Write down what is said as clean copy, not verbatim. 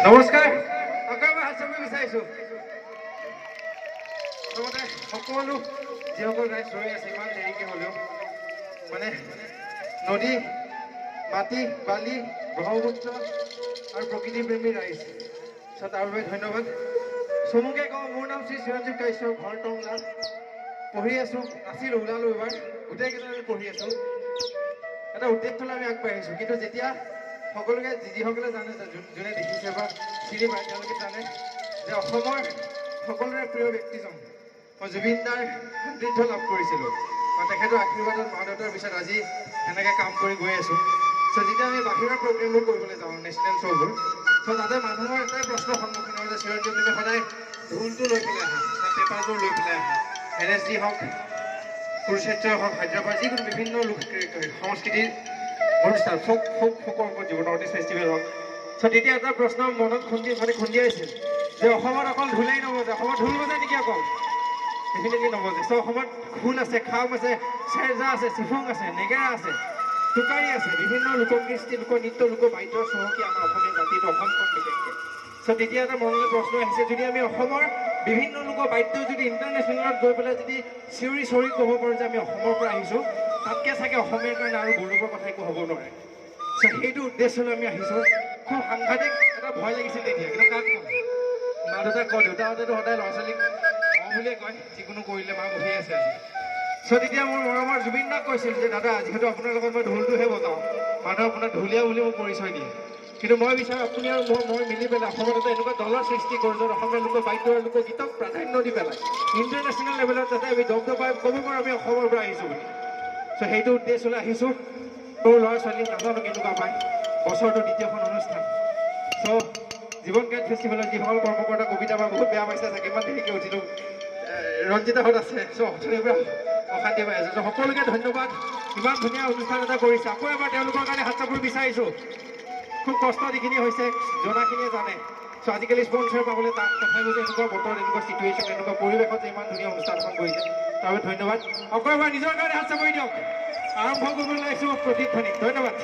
নমস্কাৰ মই আছামী বিচাৰিছোঁ প্ৰথমতে সকলো যিসকল ৰাইজ ৰৈ আছে ইমান দেৰিকৈ হ'লেও মানে নদী মাটি বালি ব্ৰহ্মপুত্ৰ আৰু প্ৰকৃতিপ্ৰেমী ৰাইজ চ' তাৰ বাবে ধন্যবাদ চমুকৈ কওঁ মোৰ নাম শ্ৰী চিৰঞ্জীৱ কাশ্যপ ঘৰ টংলা পঢ়ি আছোঁ আছিলোঁ ওলালোঁ এবাৰ গোটেইকেইটা আমি পঢ়ি আছোঁ এটা উদ্দেশ্যলৈ আমি আগবাঢ়িছোঁ কিন্তু যেতিয়া সকলোকে যিসকলে জানে যোনে দেখিছে বা চিনি পায় তেওঁলোকে জানে যে অসমৰ সকলোৰে প্ৰিয় ব্যক্তিজন মই জুবিন দাৰ সান্নিধ্য লাভ কৰিছিলোঁ বা তেখেতৰ আশীৰ্বাদত মা দেউতাৰ পিছত আজি এনেকৈ কাম কৰি গৈ আছোঁ চ' যেতিয়া আমি বাহিৰৰ প্ৰগ্ৰেমবোৰ কৰিবলৈ যাওঁ নেশ্যনেল শ্ব'বোৰ চ' তাতে মানুহৰ এটাই প্ৰশ্ন সন্মুখীন হয় যে চিৰঞ্জীৱ তুমি সদায় ঢোলটো লৈ পেলাই আহা বা পেপাৰবোৰ লৈ পেলাই আহা NSD হওক কুৰুক্ষেত্ৰ হওক হায়দৰাবাদ যিকোনো বিভিন্ন লোক সংস্কৃতিৰ অনুষ্ঠান ফকৰ ওপৰত যিবোৰ নৰ্থ ইষ্ট ফেষ্টিভেল হওক চ' তেতিয়া এটা প্ৰশ্ন মনত খুন্দিয়াইছিল যে অসমত অকল ঢোলেই নবজে অসমত ঢোল বজায় নেকি অকল ডেফিনেটলি নবজে চ' অসমত খোল আছে খাম আছে চেৰজা আছে চিফুং আছে নেগেৰা আছে টোকাৰী আছে বিভিন্ন লোককৃষ্টি লোকনৃত্য লোকবাদ্য চহকী আমাৰ অসমীয়া জাতিটো অসমখন বিশেষকৈ চ' তেতিয়া এটা মনলৈ প্ৰশ্ন আহিছে যদি আমি অসমৰ বিভিন্ন লোকবাদ্য যদি ইণ্টাৰনেশ্যনেলত গৈ পেলাই যদি চিঞৰি চিঞৰি ক'ব পাৰোঁ যে আমি অসমৰ পৰা আহিছোঁ তাতকৈ চাগে অসমীয়াৰ কাৰণে আৰু গৌৰৱৰ কথা একো হ'ব নোৱাৰে চ' সেইটো উদ্দেশ্যলৈ আমি আহিছোঁ খুব সাংঘাতিক এটা ভয় লাগিছিল তেতিয়া কিন্তু কাক কওঁ মা দেউতাক কওঁ দেউতাহঁতেতো সদায় ল'ৰা ছোৱালীক বুলিয়ে কয় যিকোনো কৰিলে মা বহি আছে আজি চ' তেতিয়া মোৰ মৰমৰ জুবিন দাক কৈছিল যে দাদা যিহেতু আপোনাৰ লগত মই ঢোলটোহে বজাওঁ মানুহে আপোনাৰ ঢুলীয়া বুলি মোক পৰিচয় দিয়ে কিন্তু মই বিচাৰোঁ আপুনি আৰু মই মিলি পেলাই অসমত এটা এনেকুৱা দলৰ সৃষ্টি কৰোঁ য'ত অসমীয়া লোকবাদ্য আৰু লোকগীতক প্ৰাধান্য দি পেলাই ইণ্টাৰনেশ্যনেল লেভেলত যাতে আমি দবদবাই ক'ব পাৰোঁ আমি অসমৰ পৰা আহিছোঁ বুলি চ' সেইটো উদ্দেশ্যলৈ আহিছোঁ সৰু ল'ৰা ছোৱালী নাজানো কেনেকুৱা পায় বছৰটোৰ দ্বিতীয়খন অনুষ্ঠান চ' জীৱন গায়ন ফেষ্টিভেলৰ যিসকল কৰ্মকৰ্তা কবিতা বা বহুত বেয়া পাইছে চাগে ইমান দেৰিকৈ উঠিলোঁ ৰঞ্জিতাহঁত আছে চ' অথনিৰ পৰা অশান্তি পাই আছে চ' সকলোকে ধন্যবাদ ইমান ধুনীয়া অনুষ্ঠান এটা কৰিছে আকৌ এবাৰ তেওঁলোকৰ কাৰণে হাত চাপৰি বিচাৰিছোঁ খুব কষ্ট যিখিনি হৈছে জনাখিনিয়ে জানে চ' আজিকালি স্পনচাৰ পাবলৈ টান তথাপিও যে এনেকুৱা বতৰ এনেকুৱা চিটুৱেশ্যন এনেকুৱা পৰিৱেশত যে ইমান ধুনীয়া অনুষ্ঠান এখন কৰিছে তাৰ বাবে ধন্যবাদ আকৌ এবাৰ নিজৰ কাৰণে হাত চাপৰি দিয়ক আৰম্ভ কৰিবলৈ আহিছোঁ প্ৰতিধ্বনি ধন্যবাদ